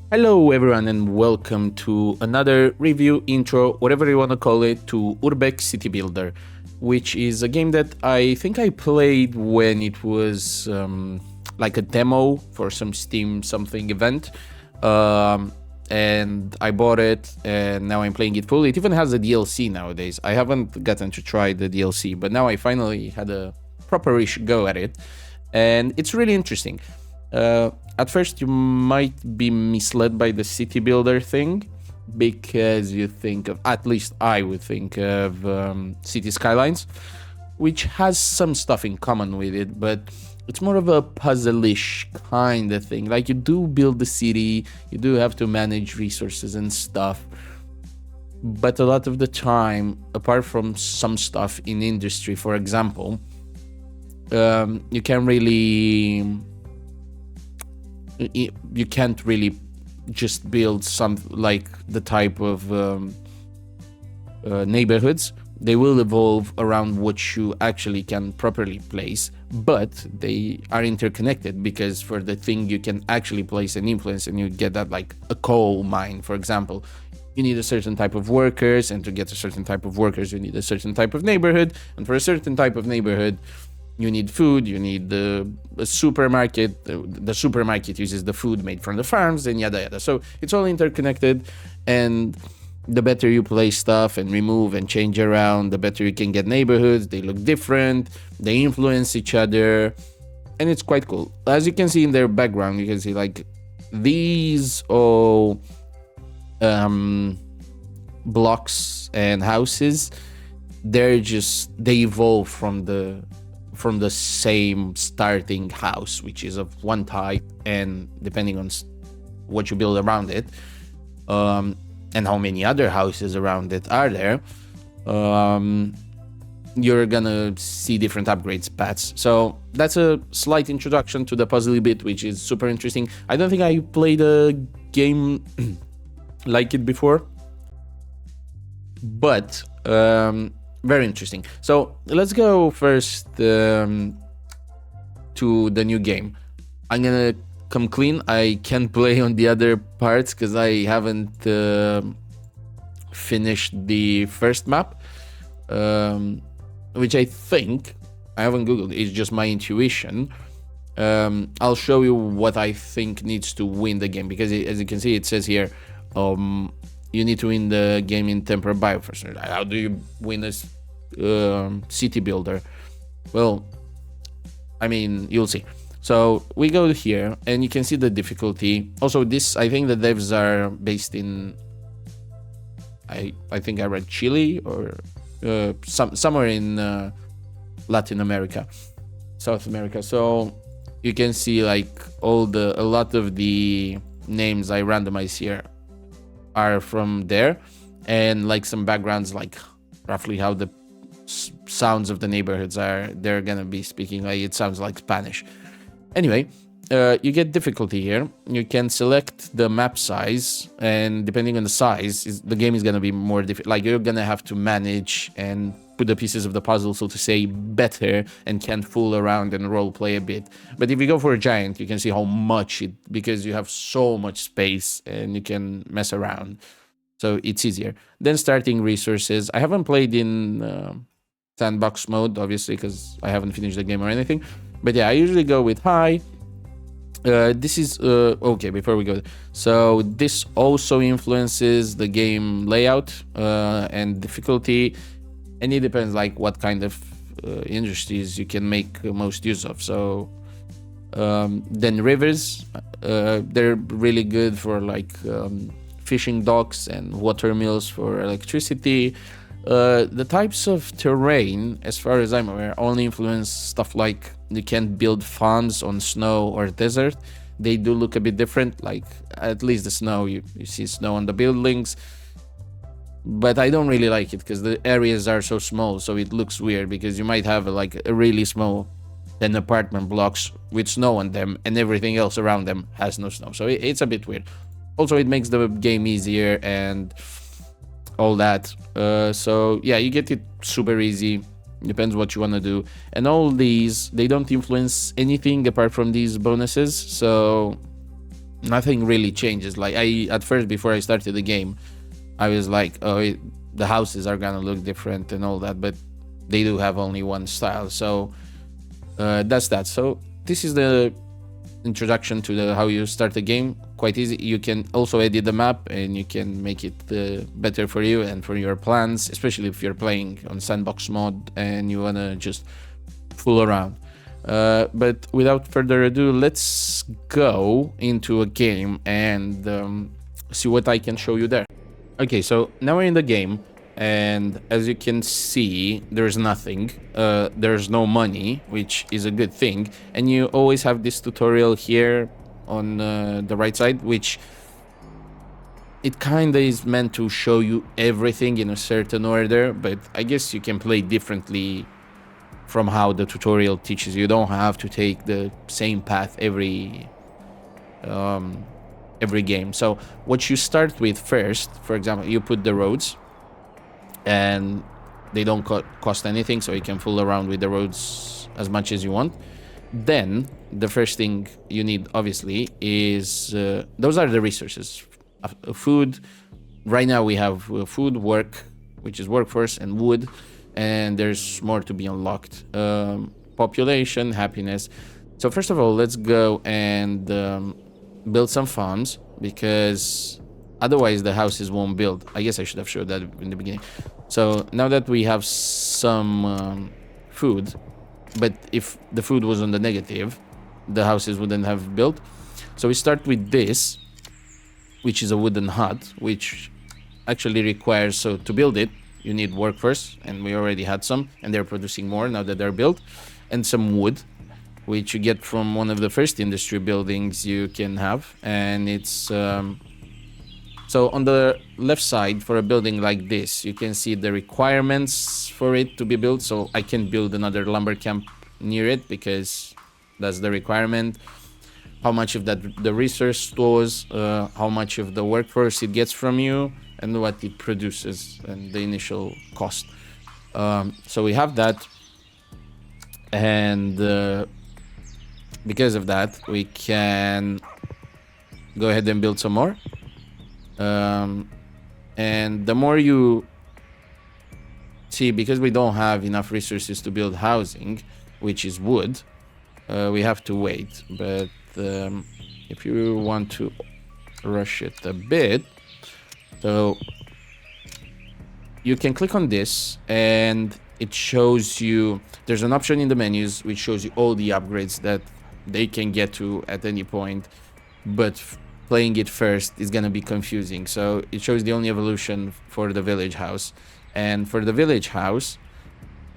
Hello everyone and welcome to another review, intro, whatever you want to call it, to Urbek City Builder, which is a game that I think I played when it was like a demo for some Steam something event. And I bought it and now I'm playing it full. It even has a DLC nowadays. I haven't gotten to try the DLC, but now I finally had a proper-ish go at it. And it's really interesting. At first, you might be misled by the city builder thing because you think of, at least I would think of City Skylines, which has some stuff in common with it, but it's more of a puzzle-ish kind of thing. Like, you do build the city, you do have to manage resources and stuff, but a lot of the time, apart from some stuff in industry, for example, you can't really just build some like the type of neighborhoods. They will evolve around what you actually can properly place, but they are interconnected because for the thing you can actually place and influence, and you get that, like a coal mine, for example, you need a certain type of workers, and to get a certain type of workers you need a certain type of neighborhood, and for a certain type of neighborhood you need food, you need a supermarket, the supermarket uses the food made from the farms, and yada yada. So it's all interconnected, and the better you place stuff and remove and change around, the better you can get neighborhoods. They look different, they influence each other, and it's quite cool. As you can see in their background, you can see like these all blocks and houses, they evolve from the same starting house, which is of one type, and depending on what you build around it, and how many other houses around it are there, you're gonna see different upgrades paths. So that's a slight introduction to the puzzle bit, which is super interesting. I don't think I played a game like it before, but very interesting. So let's go first to the new game. I'm gonna come clean. I can't play on the other parts because I haven't finished the first map, which I think, I haven't googled, it's just my intuition. I'll show you what I think needs to win the game, because as you can see, it says here you need to win the game in temporary bioforce. How do you win a city builder? Well, I mean, you'll see. So we go here and you can see the difficulty. Also, this, I think the devs are based in, I think I read Chile or somewhere in Latin America, South America. So you can see like a lot of the names I randomized here are from there, and like some backgrounds, like roughly how the sounds of the neighborhoods are. They're gonna be speaking like it sounds like Spanish. Anyway, you get difficulty here. You can select the map size, and depending on the size, the game is gonna be more difficult. Like, you're gonna have to manage and put the pieces of the puzzle, so to say, better, and can't fool around and role play a bit. But if you go for a giant, you can see how much because you have so much space and you can mess around. So it's easier. Then starting resources. I haven't played in sandbox mode, obviously, because I haven't finished the game or anything. But yeah, I usually go with high. This is okay. Before we go, so this also influences the game layout and difficulty, and it depends like what kind of industries you can make most use of. So then rivers, they're really good for like fishing docks and water mills for electricity. The types of terrain, as far as I'm aware, only influence stuff like you can't build farms on snow or desert. They do look a bit different, like at least the snow, you see snow on the buildings. But I don't really like it because the areas are so small, so it looks weird, because you might have like a really small 10 apartment blocks with snow on them, and everything else around them has no snow. So it's a bit weird. Also, it makes the game easier and all that. So yeah, you get it super easy. Depends what you want to do. And all these, they don't influence anything apart from these bonuses. So nothing really changes. Like at first, before I started the game, I was like, oh, the houses are gonna look different and all that, but they do have only one style. So that's that. So this is the introduction to how you start the game. Quite easy. You can also edit the map and you can make it better for you and for your plans, especially if you're playing on sandbox mode and you wanna just fool around. But without further ado, let's go into a game and see what I can show you there. Okay, so now we're in the game, and as you can see, there's nothing. There's no money, which is a good thing. And you always have this tutorial here on the right side, which it kind of is meant to show you everything in a certain order, but I guess you can play differently from how the tutorial teaches. You don't have to take the same path every game. So what you start with first, for example, you put the roads, and they don't cost anything, so you can fool around with the roads as much as you want. Then the first thing you need, obviously, is those are the resources. Food. Right now we have food, work, which is workforce, and wood, and there's more to be unlocked. Population, happiness. So first of all, let's go and build some farms, because otherwise the houses won't build. I guess I should have showed that in the beginning. So now that we have some food, but if the food was on the negative, the houses wouldn't have built. So we start with this, which is a wooden hut, which actually requires, so to build it, you need work first, and we already had some, and they're producing more now that they're built, and some wood, which you get from one of the first industry buildings you can have, and it's so on the left side for a building like this, you can see the requirements for it to be built. So I can build another lumber camp near it because that's the requirement. How much of that the resource stores, how much of the workforce it gets from you, and what it produces, and the initial cost. So we have that, and because of that, we can go ahead and build some more. And the more you see, because we don't have enough resources to build housing, which is wood, we have to wait. But if you want to rush it a bit, so you can click on this and it shows you, there's an option in the menus which shows you all the upgrades that they can get to at any point, but playing it first is gonna be confusing. So it shows the only evolution for the village house, and for the village house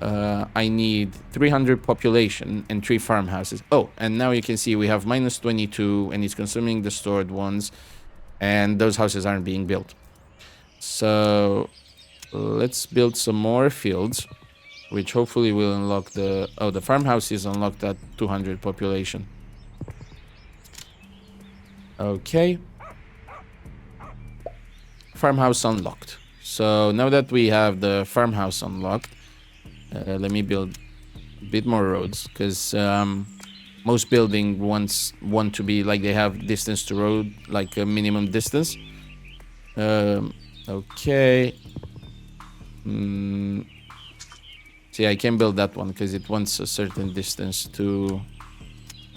I need 300 population and 3 farmhouses. Oh, and now you can see we have minus 22, and it's consuming the stored ones, and those houses aren't being built. So let's build some more fields, which hopefully will unlock the farmhouse is unlocked at 200 population. Okay, farmhouse unlocked. So now that we have the farmhouse unlocked, let me build a bit more roads, because most building want to be like they have distance to road, like a minimum distance. Okay. See, I can build that one because it wants a certain distance to,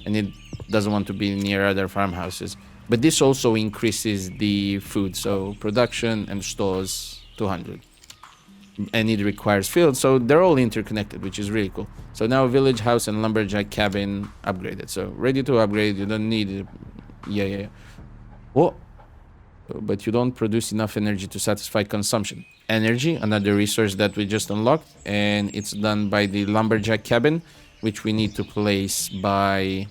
and it doesn't want to be near other farmhouses. But this also increases the food, so production and stores 200. And it requires fields, so they're all interconnected, which is really cool. So now village house and lumberjack cabin upgraded. So ready to upgrade, you don't need it. Yeah. Oh, but you don't produce enough energy to satisfy consumption. Energy, another resource that we just unlocked, and it's done by the lumberjack cabin, which we need to place by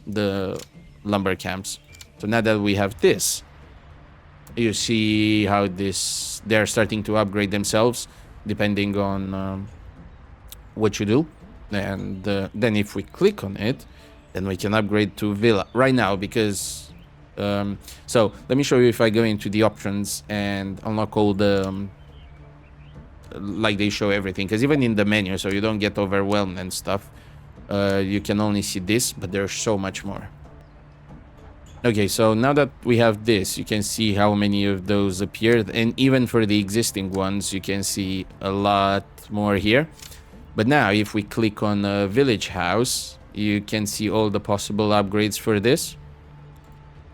the lumber camps. So now that we have this, you see how they're starting to upgrade themselves depending on what you do. And then if we click on it, then we can upgrade to villa right now, because so let me show you. If I go into the options and unlock all the like they show everything, because even in the menu, so you don't get overwhelmed and stuff, you can only see this, but there's so much more. Okay, so now that we have this, you can see how many of those appeared, and even for the existing ones, you can see a lot more here. But now, if we click on a village house, you can see all the possible upgrades for this.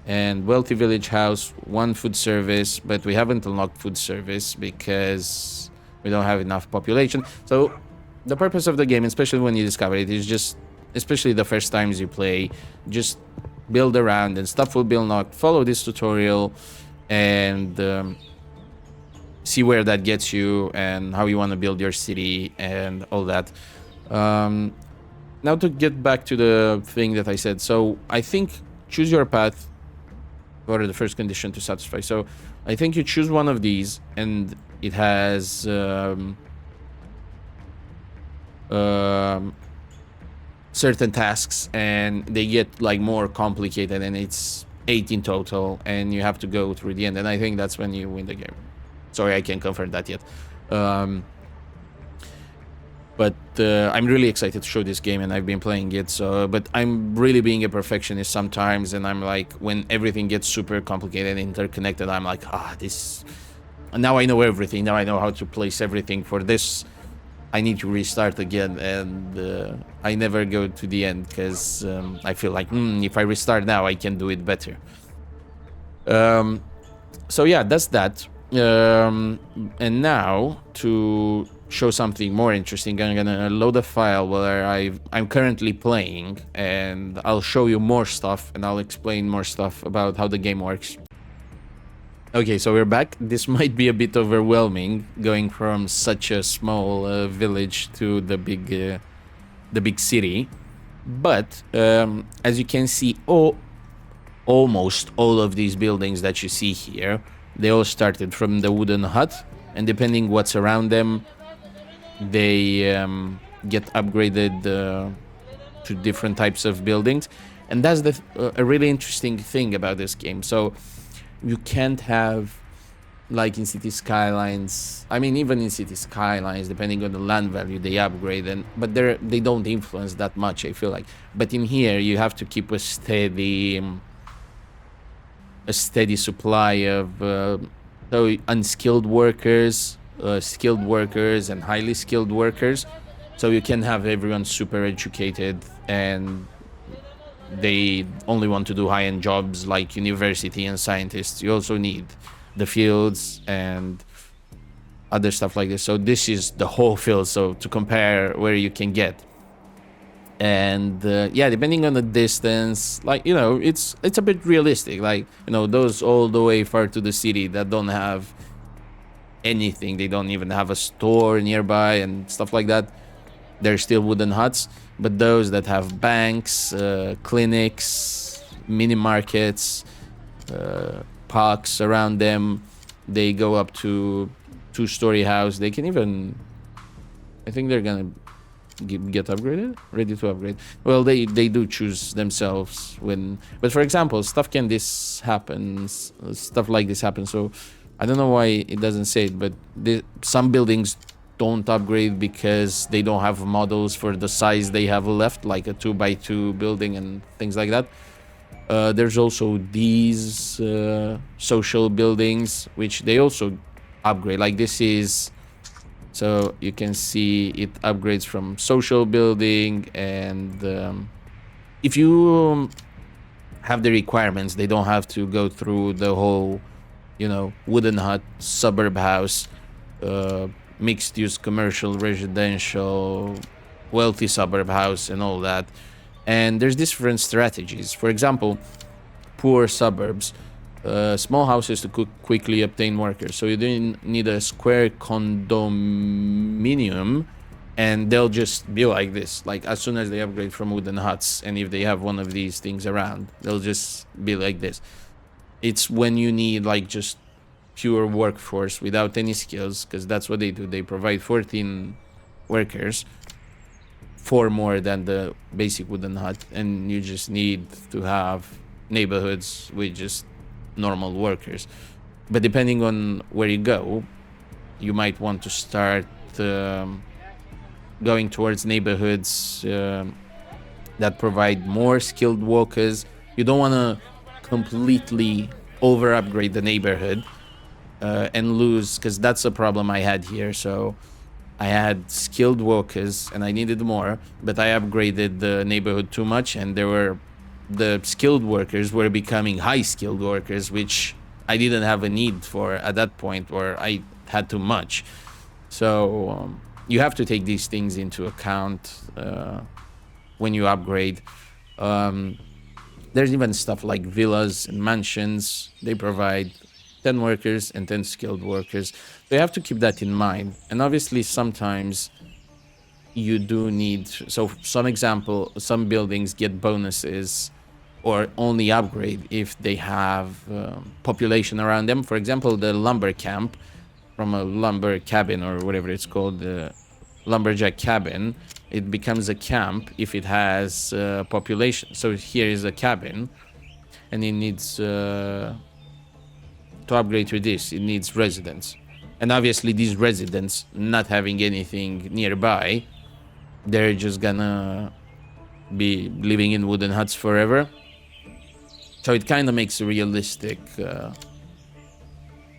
And wealthy village house, one food service, but we haven't unlocked food service because we don't have enough population. So the purpose of the game, especially when you discover it, is just, especially the first times you play, just build around and stuff will be unlocked. Follow this tutorial and see where that gets you and how you want to build your city and all that. Now to get back to the thing that I said. So I think choose your path for the first condition to satisfy. So I think you choose one of these and it has certain tasks and they get like more complicated and it's 8 in total and you have to go through the end, and I think that's when you win the game. Sorry, I can't confirm that yet. But I'm really excited to show this game and I've been playing it. So, but I'm really being a perfectionist sometimes, and I'm like, when everything gets super complicated and interconnected, I'm like, this. Now I know everything. Now I know how to place everything. For this, I need to restart again, and I never go to the end because I feel like if I restart now, I can do it better. So yeah, that's that. And now to show something more interesting, I'm gonna load a file where I'm currently playing, and I'll show you more stuff and I'll explain more stuff about how the game works. Okay, so we're back. This might be a bit overwhelming, going from such a small village to the big city, but as you can see, almost all of these buildings that you see here, they all started from the wooden hut, and depending what's around them, they get upgraded to different types of buildings. And that's a really interesting thing about this game. So you can't have, like in City Skylines, I mean, even in City Skylines, depending on the land value, they upgrade, but they don't influence that much, I feel like. But in here, you have to keep a steady supply of so unskilled workers, skilled workers, and highly skilled workers. So you can have everyone super educated and they only want to do high-end jobs like university and scientists. You also need the fields and other stuff like this. So this is the whole field, so to compare where you can get. And yeah, depending on the distance, like, you know, it's a bit realistic. Like, you know, those all the way far to the city that don't have anything, they don't even have a store nearby and stuff like that, they're still wooden huts. But those that have banks, clinics, mini markets, parks around them, they go up to 2-story house. They can even, I think they're gonna get upgraded, ready to upgrade. Well, they do choose themselves when, but for example, stuff like this happens. So I don't know why it doesn't say it, but some buildings don't upgrade because they don't have models for the size they have left, like a 2x2 building and things like that. There's also these social buildings which they also upgrade. Like this is, so you can see it upgrades from social building, and if you have the requirements, they don't have to go through the whole, you know, wooden hut, suburb house, mixed use commercial, residential, wealthy suburb house, and all that. And there's different strategies. For example, poor suburbs, small houses to quickly obtain workers. So you don't need a square condominium, and they'll just be like this. Like as soon as they upgrade from wooden huts, and if they have one of these things around, they'll just be like this. It's when you need like just pure workforce without any skills, because that's what they do. They provide 14 workers, 4 more than the basic wooden hut, and you just need to have neighborhoods with just normal workers. But depending on where you go, you might want to start going towards neighborhoods that provide more skilled workers. You don't want to completely over upgrade the neighborhood and lose, because that's a problem I had here. So I had skilled workers and I needed more, but I upgraded the neighborhood too much, and the skilled workers were becoming high skilled workers, which I didn't have a need for at that point, or I had too much. So you have to take these things into account when you upgrade. There's even stuff like villas and mansions. They provide 10 workers and 10 skilled workers. So you have to keep that in mind. And obviously sometimes you do need, so some buildings get bonuses or only upgrade if they have population around them. For example, the lumber camp from a lumber cabin, or whatever it's called, the lumberjack cabin, it becomes a camp if it has population. So here is a cabin, and it needs to upgrade to this, it needs residents. And obviously these residents not having anything nearby, they're just gonna be living in wooden huts forever. So it kind of makes a realistic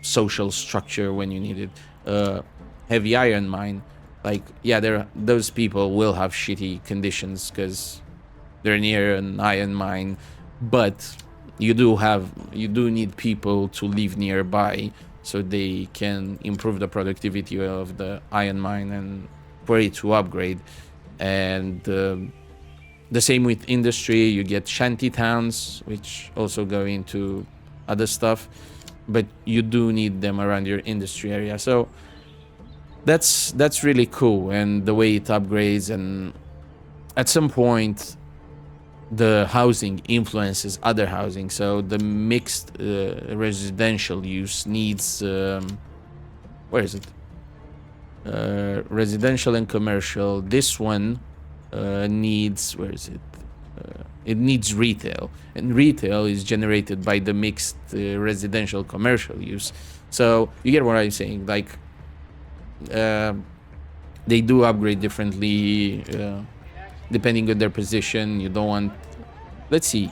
social structure when you need it. Heavy iron mine, like, yeah, those people will have shitty conditions because they're near an iron mine, but you do need people to live nearby so they can improve the productivity of the iron mine and for it to upgrade. And the same with industry. You get shanty towns, which also go into other stuff, but you do need them around your industry area. So that's really cool, and the way it upgrades. And at some point the housing influences other housing, so the mixed residential use needs where is it, residential and commercial. This one needs, where is it, it needs retail, and retail is generated by the mixed residential commercial use. So you get what I'm saying, like they do upgrade differently depending on their position. You don't want, let's see,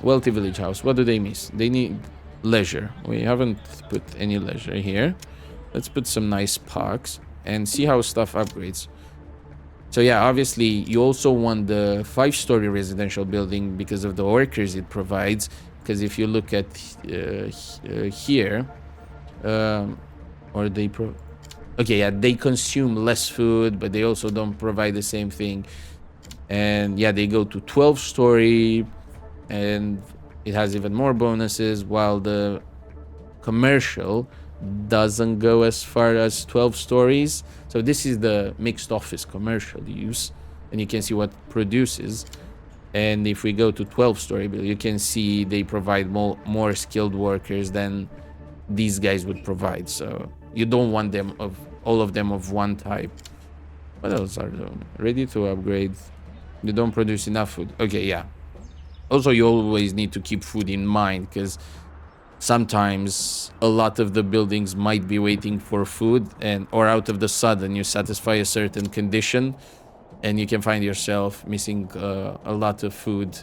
wealthy village house, what do they miss? They need leisure. We haven't put any leisure here. Let's put some nice parks and see how stuff upgrades. So yeah, obviously you also want the 5-story residential building because of the workers it provides. Because if you look at here, or okay, yeah, they consume less food, but they also don't provide the same thing. And yeah, they go to 12-story, and it has even more bonuses, while the commercial doesn't go as far as 12 stories. So this is the mixed office commercial use, and you can see what produces. And if we go to 12-story building, you can see they provide more skilled workers than these guys would provide. So you don't want them all of them of one type. What else are they? Ready to upgrade. You don't produce enough food. Okay, yeah. Also, you always need to keep food in mind, because sometimes a lot of the buildings might be waiting for food, or out of the sudden you satisfy a certain condition and you can find yourself missing a lot of food.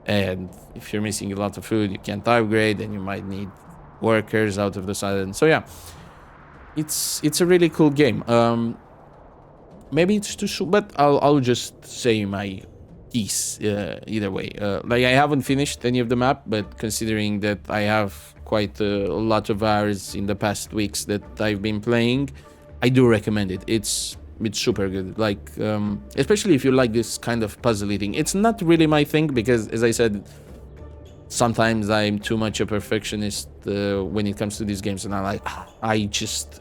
And if you're missing a lot of food, you can't upgrade, and you might need workers out of the sudden. So yeah, it's a really cool game. Maybe it's too soon, but I'll just say my piece either way. Like, I haven't finished any of the map, but considering that I have quite a lot of hours in the past weeks that I've been playing, I do recommend it. It's super good. Like, especially if you like this kind of puzzly thing. It's not really my thing, because, as I said, sometimes I'm too much a perfectionist when it comes to these games, and I'm like,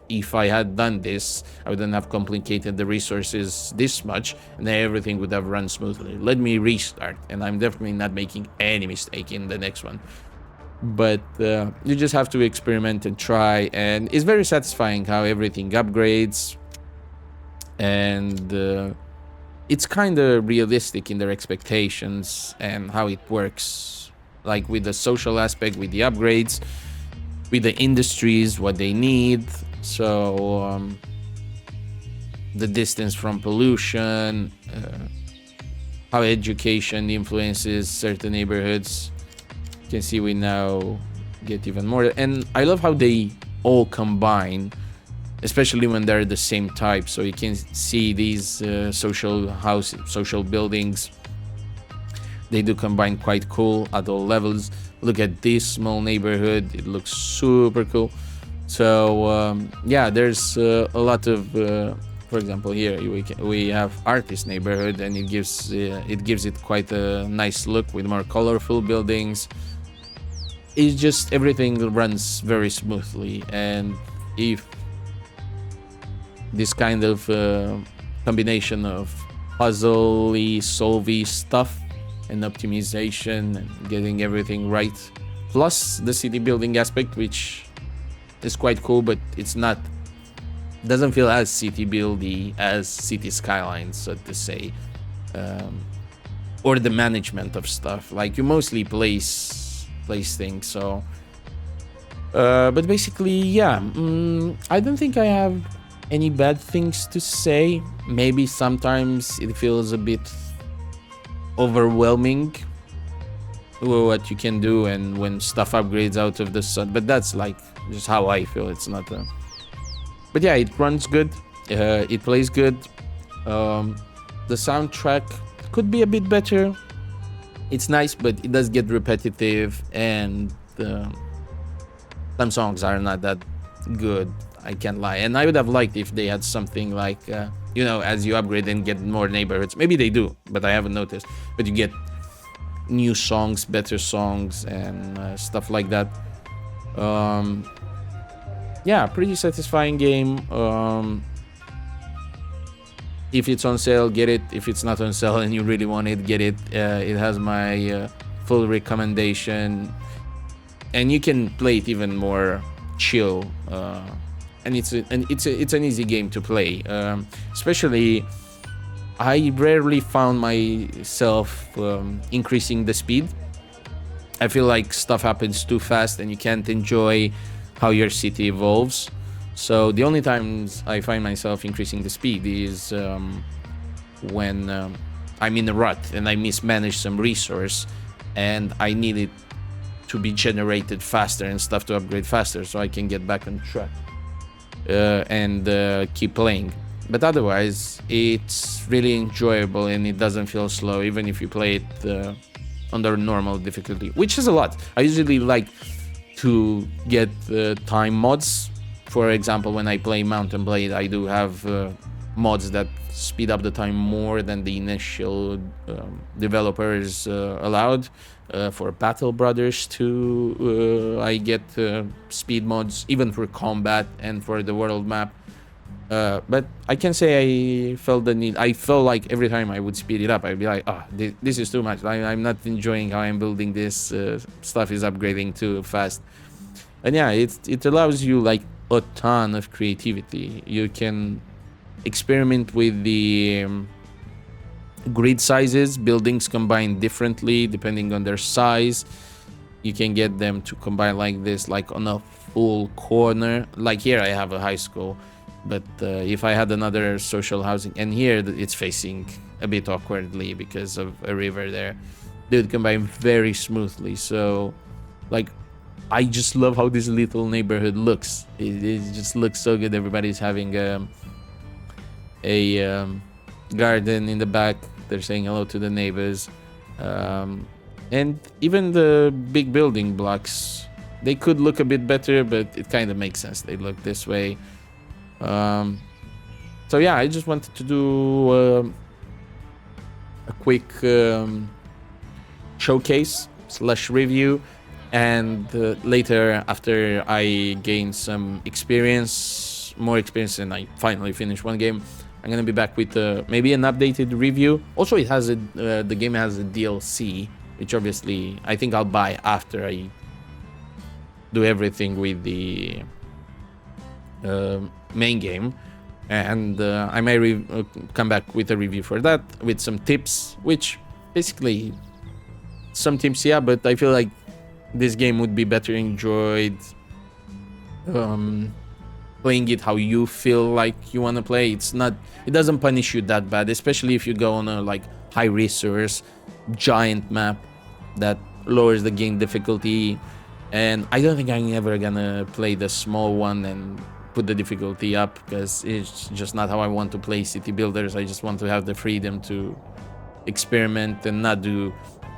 if I had done this, I wouldn't have complicated the resources this much, and then everything would have run smoothly. Let me restart, and I'm definitely not making any mistake in the next one. But you just have to experiment and try, and it's very satisfying how everything upgrades, and it's kind of realistic in their expectations and how it works, like with the social aspect, with the upgrades, with the industries, what they need. So the distance from pollution, how education influences certain neighborhoods. You can see we now get even more, and I love how they all combine, especially when they're the same type. So you can see these social buildings. They do combine quite cool at all levels. Look at this small neighborhood; it looks super cool. So yeah, there's a lot of, for example, here we have artist neighborhood, and it gives it quite a nice look with more colorful buildings. It's just everything runs very smoothly, and if this kind of combination of puzzle-y, solvey stuff and optimization and getting everything right, plus the city building aspect, which is quite cool, but doesn't feel as city buildy as City Skylines, so to say, or the management of stuff. Like, you mostly place things. So but basically, yeah, I don't think I have any bad things to say. Maybe sometimes it feels a bit overwhelming what you can do and when stuff upgrades out of the sun, but that's like just how I feel. It's not a... But yeah, it runs good, it plays good. The soundtrack could be a bit better. It's nice, but it does get repetitive, and some songs are not that good, I can't lie. And I would have liked if they had something like, as you upgrade and get more neighborhoods. Maybe they do, but I haven't noticed. But you get new songs, better songs, and stuff like that. Yeah, pretty satisfying game. If it's on sale, get it. If it's not on sale and you really want it, get it. It has my full recommendation, and you can play it even more chill. And it's an easy game to play. Especially, I rarely found myself increasing the speed. I feel like stuff happens too fast and you can't enjoy how your city evolves. So the only times I find myself increasing the speed is when I'm in a rut and I mismanage some resource and I need it to be generated faster and stuff to upgrade faster so I can get back on track and keep playing. But otherwise, it's really enjoyable and it doesn't feel slow, even if you play it under normal difficulty, which is a lot. I usually like to get time mods. For example, when I play Mountain Blade, I do have mods that speed up the time more than the initial developers allowed. For Battle Brothers 2, I get speed mods, even for combat and for the world map. But I can say I felt the need. I felt like every time I would speed it up, I'd be like, this is too much. I'm not enjoying how I'm building this. Stuff is upgrading too fast. And yeah, it allows you like a ton of creativity. You can experiment with the grid sizes. Buildings combine differently depending on their size. You can get them to combine like this, like on a full corner. Like here I have a high school, but if I had another social housing, and here it's facing a bit awkwardly because of a river there, they would combine very smoothly. So like, I just love how this little neighborhood looks. It just looks so good. Everybody's having a garden in the back. They're saying hello to the neighbors. And even the big building blocks, they could look a bit better, but it kind of makes sense. They look this way. So yeah, I just wanted to do a quick showcase / review. And later, after I gain some experience, more experience, and I finally finish one game, I'm gonna be back with maybe an updated review. Also, it has the game has a DLC, which obviously I think I'll buy after I do everything with the main game, and I may come back with a review for that with some tips, which basically some tips, yeah, but I feel like this game would be better enjoyed playing it how you feel like you want to play. It doesn't punish you that bad, especially if you go on a like high resource giant map that lowers the game difficulty, and I don't think I'm ever gonna play the small one and put the difficulty up, because it's just not how I want to play city builders. I just want to have the freedom to experiment and not do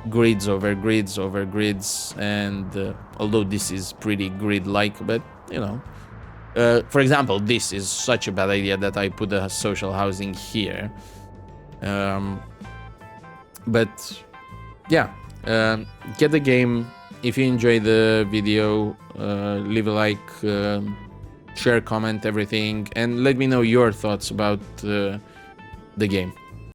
grids over grids over grids. And although this is pretty grid-like, but you know, for example, this is such a bad idea that I put the social housing here. But yeah, get the game. If you enjoy the video, leave a like, share, comment, everything, and let me know your thoughts about the game.